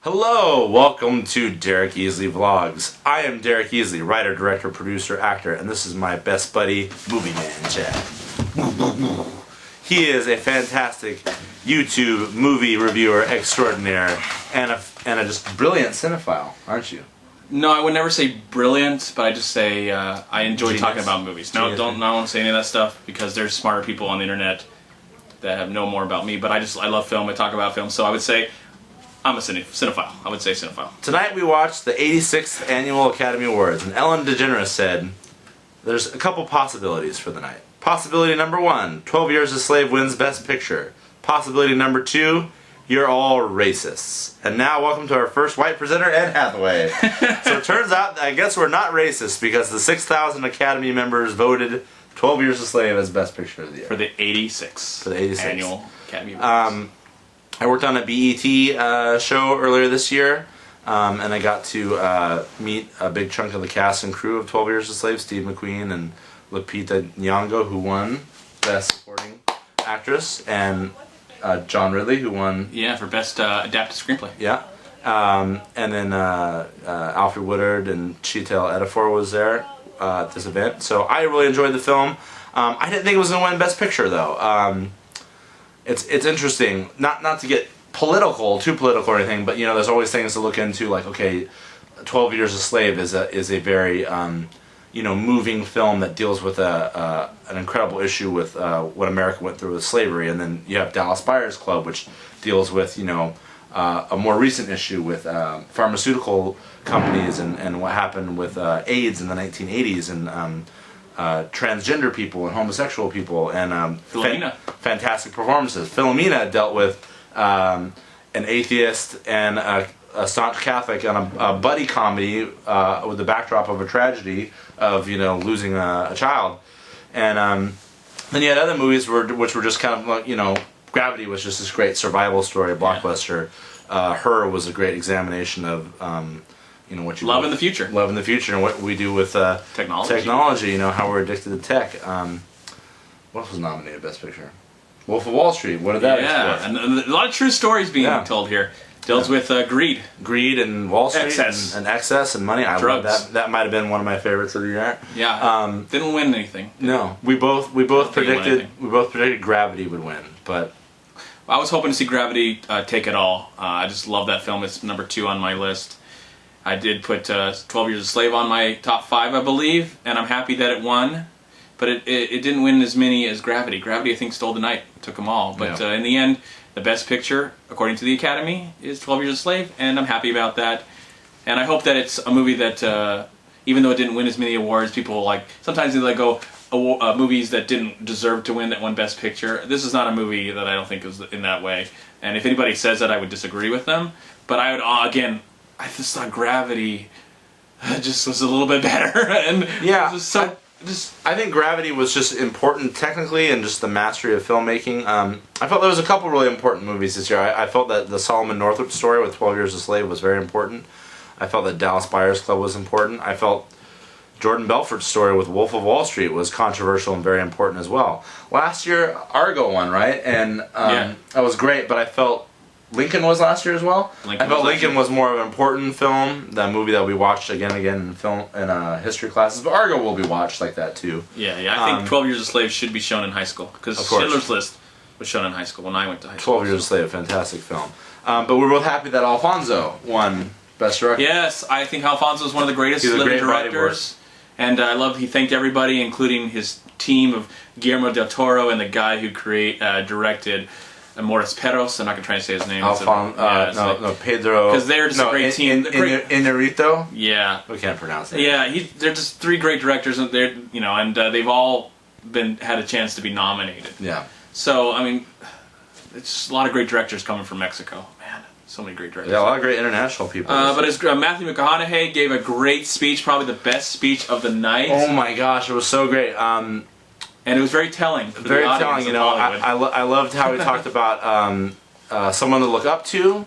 Hello, welcome to Derek Easley Vlogs. I am Derek Easley, writer, director, producer, actor, and this is my best buddy, MovieManCHAD. He is a fantastic YouTube movie reviewer extraordinaire and a just brilliant cinephile, aren't you? No, I would never say brilliant, but I just say I enjoy talking about movies. No, don't want to say any of that stuff because there's smarter people on the internet that have know more about me. But I love film. I talk about film, so I would say I'm a cinephile. I would say cinephile. Tonight we watched the 86th Annual Academy Awards, and Ellen DeGeneres said there's a couple possibilities for the night. Possibility number 1, 12 Years a Slave wins Best Picture. Possibility number 2, you're all racists. And now welcome to our first white presenter, Anne Hathaway. So it turns out, I guess we're not racist because the 6,000 Academy members voted 12 Years a Slave as Best Picture of the year. For the 86th Annual Academy Awards. I worked on a BET show earlier this year, and I got to meet a big chunk of the cast and crew of 12 Years a Slave, Steve McQueen and Lupita Nyong'o, who won Best Supporting Actress, and John Ridley, who won... Yeah, for Best Adapted Screenplay. Yeah. And then Alfred Woodard and Chiwetel Ejiofor was there at this event. So I really enjoyed the film. I didn't think it was going to win Best Picture, though. It's interesting, not to get too political or anything, but you know, there's always things to look into. Like, okay, 12 Years a Slave is a very you know, moving film that deals with an incredible issue with what America went through with slavery, and then you have Dallas Buyers Club, which deals with, you know, a more recent issue with pharmaceutical companies and what happened with AIDS in the 1980s and transgender people and homosexual people, and fantastic performances. Philomena dealt with an atheist and a staunch Catholic on a buddy comedy with the backdrop of a tragedy of, you know, losing a child. And then you had other movies which were just kind of like, you know, Gravity was just this great survival story, blockbuster. Yeah. Her was a great examination of you know, what you love in the future. Love in the future, and what we do with technology. You know, how we're addicted to tech. What else was nominated Best Picture? Wolf of Wall Street. What did that explore? And a lot of true stories being told here. Deals with greed and Wall Street, excess, and excess and money. Drugs. I love that. That might have been one of my favorites of the year. Yeah. Didn't win anything. No, we both predicted Gravity would win, but I was hoping to see Gravity take it all. I just love that film. It's number 2 on my list. I did put 12 Years a Slave on my top 5, I believe, and I'm happy that it won. But it didn't win as many as Gravity. Gravity, I think, stole the night, took them all. But in the end, the Best Picture, according to the Academy, is 12 Years a Slave, and I'm happy about that. And I hope that it's a movie that, even though it didn't win as many awards, people like, sometimes they let go movies that didn't deserve to win that won Best Picture. This is not a movie that I don't think is in that way. And if anybody says that, I would disagree with them. But I would, again, I just thought Gravity just was a little bit better. And yeah, I think Gravity was just important technically and just the mastery of filmmaking. I felt there was a couple really important movies this year. I felt that the Solomon Northup story with 12 Years a Slave was very important. I felt that Dallas Buyers Club was important. I felt Jordan Belfort's story with Wolf of Wall Street was controversial and very important as well. Last year, Argo won, right? And that was great, but I felt Lincoln was last year as well. I felt Lincoln was more of an important film, that movie that we watched again and again in film and history classes. But Argo will be watched like that too. Yeah. I think 12 Years a Slave should be shown in high school because Schindler's List was shown in high school when I went to high school. 12 Years a Slave, fantastic film. But we're both happy that Alfonso won Best Director. Yes, I think Alfonso is one of the greatest living directors. And I love he thanked everybody, including his team of Guillermo del Toro and the guy who directed Amores Perros. I'm not going to try to say his name. Pedro. Because they're just a great team. Inarritu? Yeah. We can't pronounce it. Yeah, they're just 3 great directors, and they're, you know, and they've all had a chance to be nominated. Yeah. So I mean, it's a lot of great directors coming from Mexico. Man, so many great directors. Yeah, a lot of great international people. But as Matthew McConaughey gave a great speech, probably the best speech of the night. Oh my gosh, it was so great. And it was very telling. Very telling, you know. I loved how he talked about someone to look up to,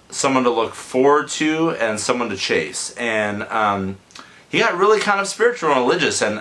someone to look forward to, and someone to chase. And he got really kind of spiritual and religious. And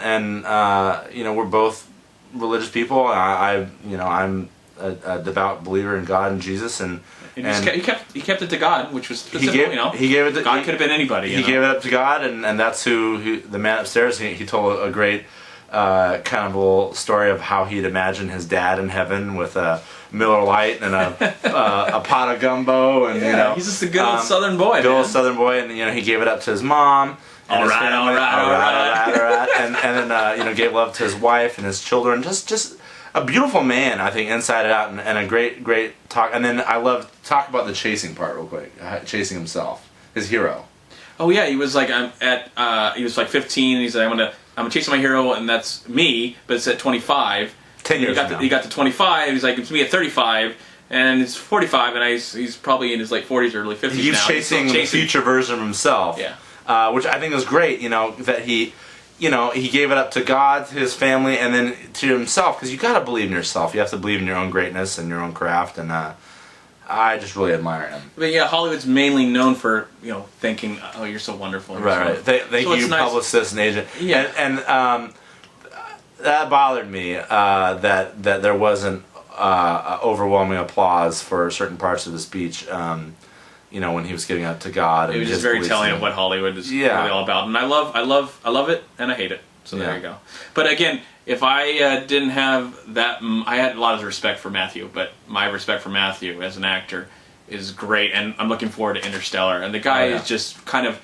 you know, we're both religious people. I'm a devout believer in God and Jesus, and He kept it to God, which was he gave it to, God could have been anybody. He gave it up to God, and that's the man upstairs. He told a great kind of little story of how he'd imagine his dad in heaven with a Miller Lite and a pot of gumbo, and he's just a good old Southern boy. Good old Southern boy, and he gave it up to his mom. And all right. And then gave love to his wife and his children. Just a beautiful man, I think, inside and out, and a great talk. And then I love talk about the chasing part real quick. Chasing himself, his hero. Oh yeah, he was like he was like 15, and he said, I'm chasing my hero, and that's me, but it's at 25. 10 years he got to 25. He's like, it's me at 35. And it's 45, and he's probably in his late 40s or early 50s now. He's chasing the future version of himself. Yeah. Which I think is great, that he gave it up to God, to his family, and then to himself, because you got to believe in yourself. You have to believe in your own greatness and your own craft, and I just really admire him. But yeah, Hollywood's mainly known for thinking, oh, you're so wonderful. Right. Thank you, nice. Publicist and agent. Yeah. And that bothered me that there wasn't overwhelming applause for certain parts of the speech. When he was giving up to God. It was just very telling of what Hollywood is really all about. And I love it, and I hate it. So there you go. But again, if I didn't have that, I had a lot of respect for Matthew, but my respect for Matthew as an actor is great, and I'm looking forward to Interstellar. And the guy is just kind of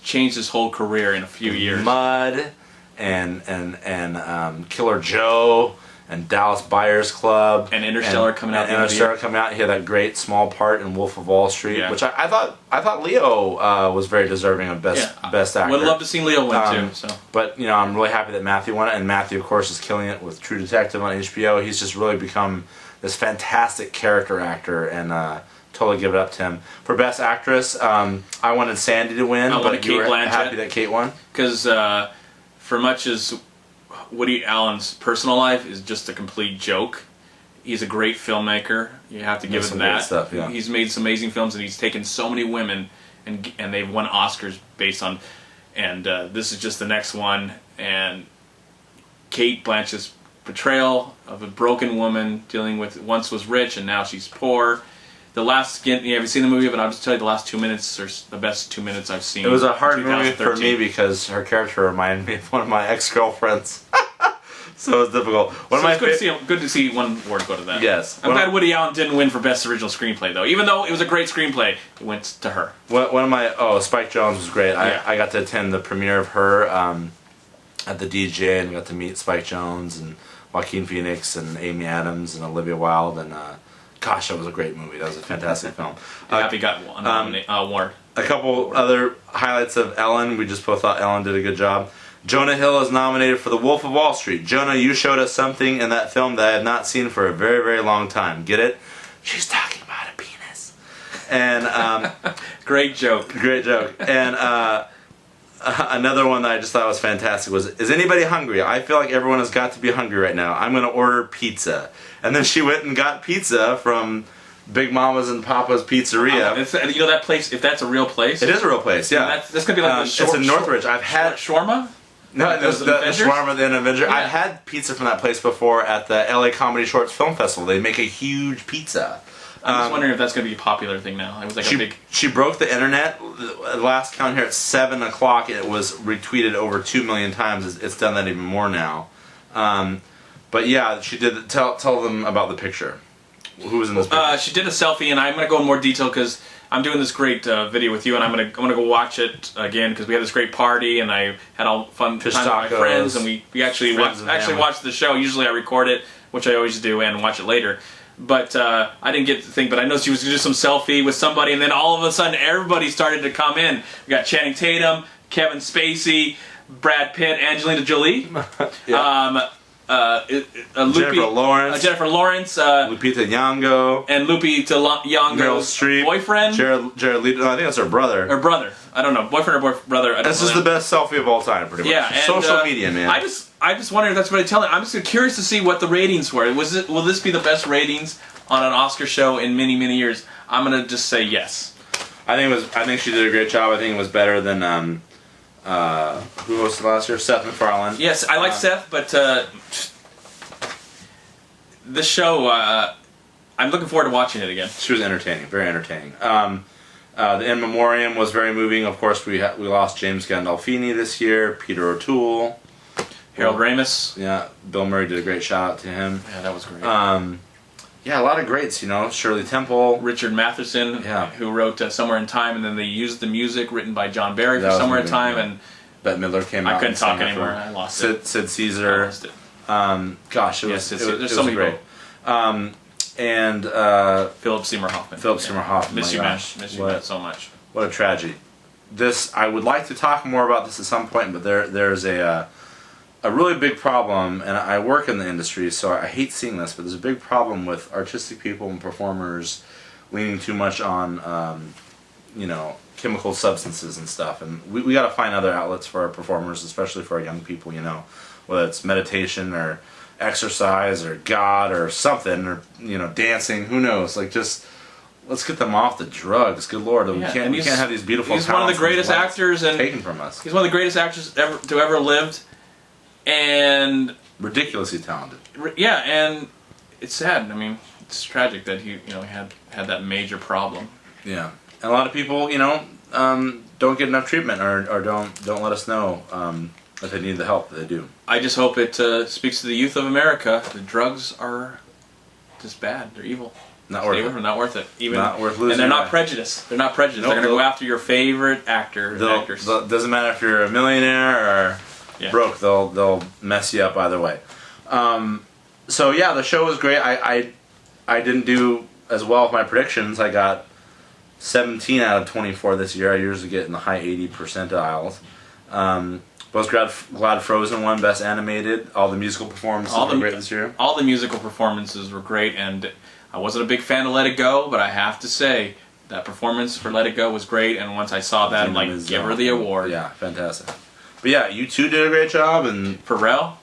changed his whole career in a few years. Mud, and Killer Joe, and Dallas Buyers Club, and Interstellar coming out. He had that great small part in Wolf of Wall Street, which I thought Leo was very deserving of best actor. Would love to see Leo win too. So, but I'm really happy that Matthew won it, and Matthew, of course, is killing it with True Detective on HBO. He's just really become this fantastic character actor, and totally give it up to him for best actress. I wanted Sandy to win, but you were happy that Kate won because for much as Woody Allen's personal life is just a complete joke. He's a great filmmaker. You have to give him that. Stuff, He's made some amazing films, and he's taken so many women, and they've won Oscars based on. And this is just the next one. And Kate Blanchett's portrayal of a broken woman dealing with once was rich and now she's poor. You haven't seen the movie, but I'll just tell you the last 2 minutes are the best 2 minutes I've seen. It was a hard movie for me because her character reminded me of one of my ex-girlfriends. So it's difficult. Good to see one award go to that. Yes. I'm glad Woody Allen didn't win for Best Original Screenplay, though. Even though it was a great screenplay, it went to her. Spike Jonze was great. I got to attend the premiere of her at the DJ and got to meet Spike Jonze and Joaquin Phoenix and Amy Adams and Olivia Wilde, and gosh, that was a great movie. That was a fantastic film. Happy got an award. A couple other highlights of Ellen. We just both thought Ellen did a good job. Jonah Hill is nominated for The Wolf of Wall Street. Jonah, you showed us something in that film that I have not seen for a very, very long time. Get it? She's talking about a penis. And great joke. Great joke. And another one that I just thought was fantastic was, is anybody hungry? I feel like everyone has got to be hungry right now. I'm going to order pizza. And then she went and got pizza from Big Mama's and Papa's Pizzeria. That place, if that's a real place? It is a real place, yeah. That's going to be like it's in Northridge. I've had... Shawarma? No, the shawarma, the Avengers. Yeah. I've had pizza from that place before at the LA Comedy Shorts Film Festival. They make a huge pizza. I'm just wondering if that's going to be a popular thing now. It was like She broke the internet. The last count here at 7 o'clock, it was retweeted over 2 million times. It's done that even more now. But yeah, she did. Tell them about the picture. Who was in this picture? She did a selfie, and I'm going to go in more detail because I'm doing this great video with you, and I'm gonna go watch it again because we had this great party, and I had all fun time with my friends, and we actually watched the show. Usually I record it, which I always do, and watch it later. But I didn't get to think. But I know she was going to do some selfie with somebody, and then all of a sudden everybody started to come in. We got Channing Tatum, Kevin Spacey, Brad Pitt, Angelina Jolie. Jennifer Lawrence, Lupita Nyong'o, and Lupita Nyong'o's boyfriend, Jared Leto. No, I think that's her brother. Her brother. I don't know, boyfriend or brother. This is the best selfie of all time, pretty much. Yeah, and, social media, man. I just wonder if that's what I tell it. I'm just curious to see what the ratings were. Will this be the best ratings on an Oscar show in many, many years? I'm gonna just say yes. I think she did a great job. I think it was better than who hosted last year? Seth MacFarlane. Yes, I like Seth, but this show, I'm looking forward to watching it again. She was entertaining, very entertaining. The In Memoriam was very moving. Of course, we lost James Gandolfini this year, Peter O'Toole. Harold Ramis. Yeah, Bill Murray did a great shout out to him. Yeah, that was great. Yeah, a lot of greats, you know. Shirley Temple. Richard Matheson, who wrote Somewhere in Time, and then they used the music written by John Barry for Somewhere in Time, and Bette Midler came out. I couldn't talk anymore. I lost it. Sid Caesar. I lost it. Gosh, it was so many great. And Philip Seymour Hoffman. Philip Seymour Hoffman. Miss you, man, so much. What a tragedy. This, I would like to talk more about this at some point, but there's a really big problem, and I work in the industry, so I hate seeing this, but there's a big problem with artistic people and performers leaning too much on, you know, chemical substances and stuff, and we got to find other outlets for our performers, especially for our young people, you know, whether it's meditation or exercise or God or something, or, you know, dancing, who knows, like, just let's get them off the drugs. Good Lord, we can't have these beautiful. He's one of the greatest actors and taken from us. He's one of the greatest actors to ever lived, and ridiculously talented. Yeah, and it's sad. I mean, it's tragic that he had that major problem. Yeah, and a lot of people, you know, don't get enough treatment or don't let us know if they need the help that they do. I just hope it speaks to the youth of America. The drugs are just bad. They're evil. Not worth it. Not worth it. Even not worth losing. And they're not prejudiced. They're not prejudiced. Nope, they're going to go after your favorite actor. Actors. Doesn't matter if you're a millionaire or broke. They'll mess you up either way. So yeah, the show was great. I didn't do as well with my predictions. I got 17 out of 24 this year. I usually get in the high 80 percentiles. But I was glad Frozen won Best Animated. All the musical performances were great this year. All the musical performances were great, and I wasn't a big fan of Let It Go, but I have to say that performance for Let It Go was great, and once I saw that, I'm like, give her the award. Yeah, fantastic. But yeah, you two did a great job, and Pharrell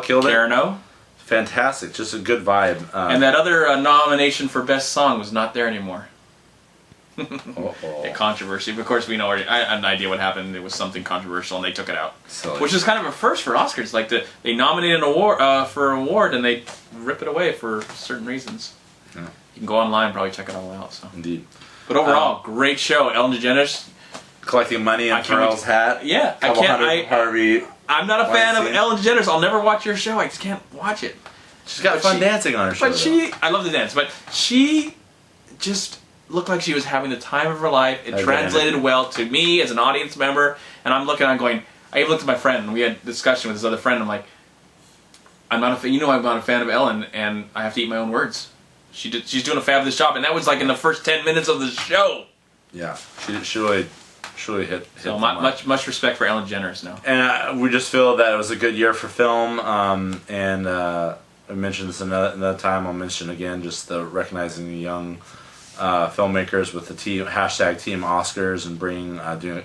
killed it. Karen O. Fantastic, just a good vibe. And that other nomination for Best Song was not there anymore. A controversy. Of course, we know. I had an idea what happened. It was something controversial, and they took it out. Silly. Which is kind of a first for Oscars. Like they nominate an award for an award, and they rip it away for certain reasons. Yeah. You can go online and probably check it all out. So. Indeed. But overall, great show. Ellen DeGeneres collecting money in Pharrell's hat. Yeah, I can't. Harvey. I'm not a fan of Ellen DeGeneres. I'll never watch your show. I just can't watch it. She's got fun dancing on her show. But I love the dance. But she just looked like she was having the time of her life. It translated well to me as an audience member, and I'm looking. I'm going. I even looked at my friend, and we had a discussion with this other friend. I'm like, I'm not a fan. You know, I'm not a fan of Ellen, and I have to eat my own words. She's doing a fabulous job, and that was like in the first 10 minutes of the show. Yeah, she really hit. So much respect for Ellen DeGeneres now. And we just feel that it was a good year for film, and I mentioned this another time. I'll mention again, just the recognizing the young filmmakers with the team #Team Oscars and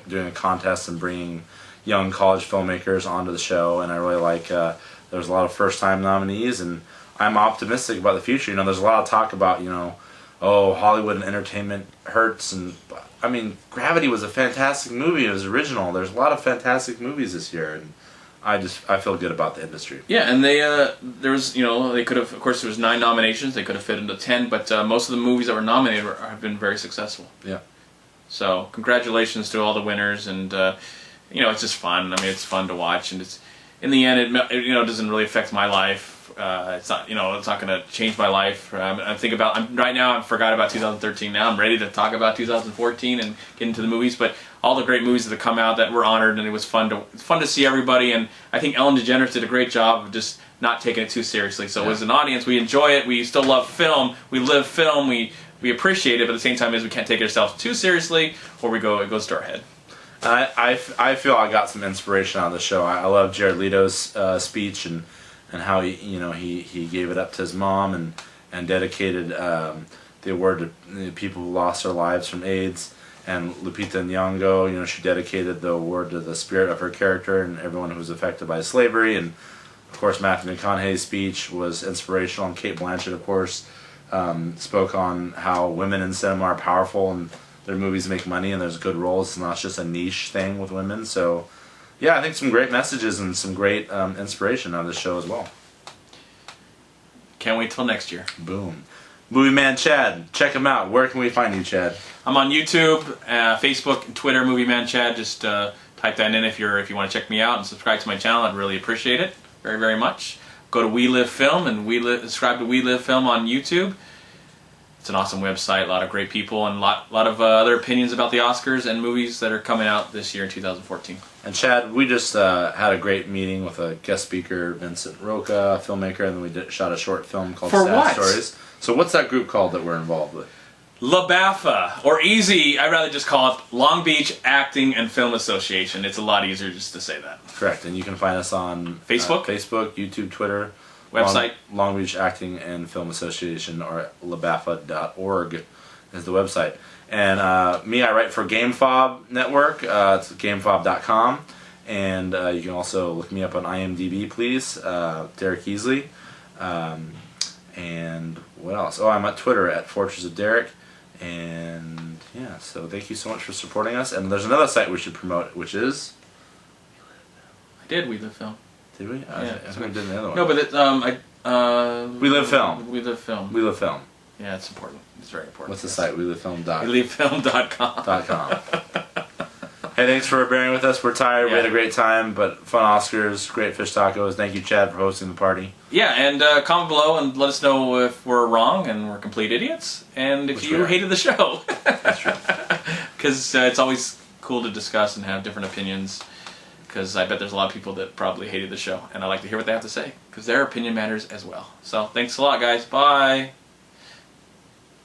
doing a contest and bringing young college filmmakers onto the show. And I really like there was a lot of first-time nominees, and I'm optimistic about the future. You know, there's a lot of talk about, you know, oh, Hollywood and entertainment hurts, and I mean, Gravity was a fantastic movie. It was original. There's a lot of fantastic movies this year, and I feel good about the industry. Yeah, and there was, you know, they could have, of course, there was 9 nominations. They could have fit into 10, but most of the movies that were nominated have been very successful. Yeah. So congratulations to all the winners, and you know, it's just fun. I mean, it's fun to watch, and it's in the end, it you know, doesn't really affect my life. It's not, you know, it's not going to change my life. Right now, I forgot about 2013. Now I'm ready to talk about 2014 and get into the movies. But all the great movies that have come out that were honored, and it was fun to see everybody. And I think Ellen DeGeneres did a great job of just not taking it too seriously. So as an audience, we enjoy it. We still love film. We live film. We appreciate it. But at the same time, we can't take ourselves too seriously, or it goes to our head. I feel I got some inspiration out of the show. I love Jared Leto's speech and how he gave it up to his mom and dedicated the award to people who lost their lives from AIDS. And Lupita Nyong'o, you know, she dedicated the award to the spirit of her character and everyone who was affected by slavery. And of course, Matthew McConaughey's speech was inspirational. And Cate Blanchett, of course, spoke on how women in cinema are powerful and their movies make money and there's good roles. It's not just a niche thing with women. So yeah, I think some great messages and some great inspiration out of this show as well. Can't wait till next year. Boom. Movie Man Chad. Check him out. Where can we find you, Chad? I'm on YouTube, Facebook, and Twitter, MovieManCHad. Just type that in if you want to check me out and subscribe to my channel. I'd really appreciate it very, very much. Go to We Live Film and subscribe to We Live Film on YouTube. It's an awesome website, a lot of great people, and a lot of other opinions about the Oscars and movies that are coming out this year in 2014. And Chad, we just had a great meeting with a guest speaker, Vincent Roca, filmmaker, and then we shot a short film called For Sad what? Stories. So what's that group called that we're involved with? LABAFA, or easy, I'd rather just call it Long Beach Acting and Film Association. It's a lot easier just to say that. Correct, and you can find us on Facebook, YouTube, Twitter, website, Long Beach Acting and Film Association, or labafa.org is the website. And me, I write for GameFob Network. It's gamefob.com, and you can also look me up on IMDb, please. Derek Easley. And what else? Oh, I'm at Twitter at Fortress of Derek. And yeah, so thank you so much for supporting us. And there's another site we should promote, which is... I did We Live Film. Did we? Yeah. I think we did the other one. No, but We Live Film. We Live Film. We Live Film. Yeah, it's important. It's very important. What's the site? WeLiveFilm.com. WeLiveFilm.com. Hey, thanks for bearing with us. We're tired. Yeah. We had a great time, but fun Oscars, great fish tacos. Thank you, Chad, for hosting the party. Yeah, and comment below and let us know if we're wrong and we're complete idiots, and if you hated the show. That's true. Because it's always cool to discuss and have different opinions, because I bet there's a lot of people that probably hated the show, and I like to hear what they have to say, because their opinion matters as well. So, thanks a lot, guys. Bye.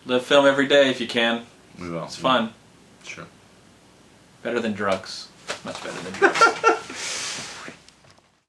Live film every day if you can. We will. It's fun. Sure. Better than drugs. Much better than drugs.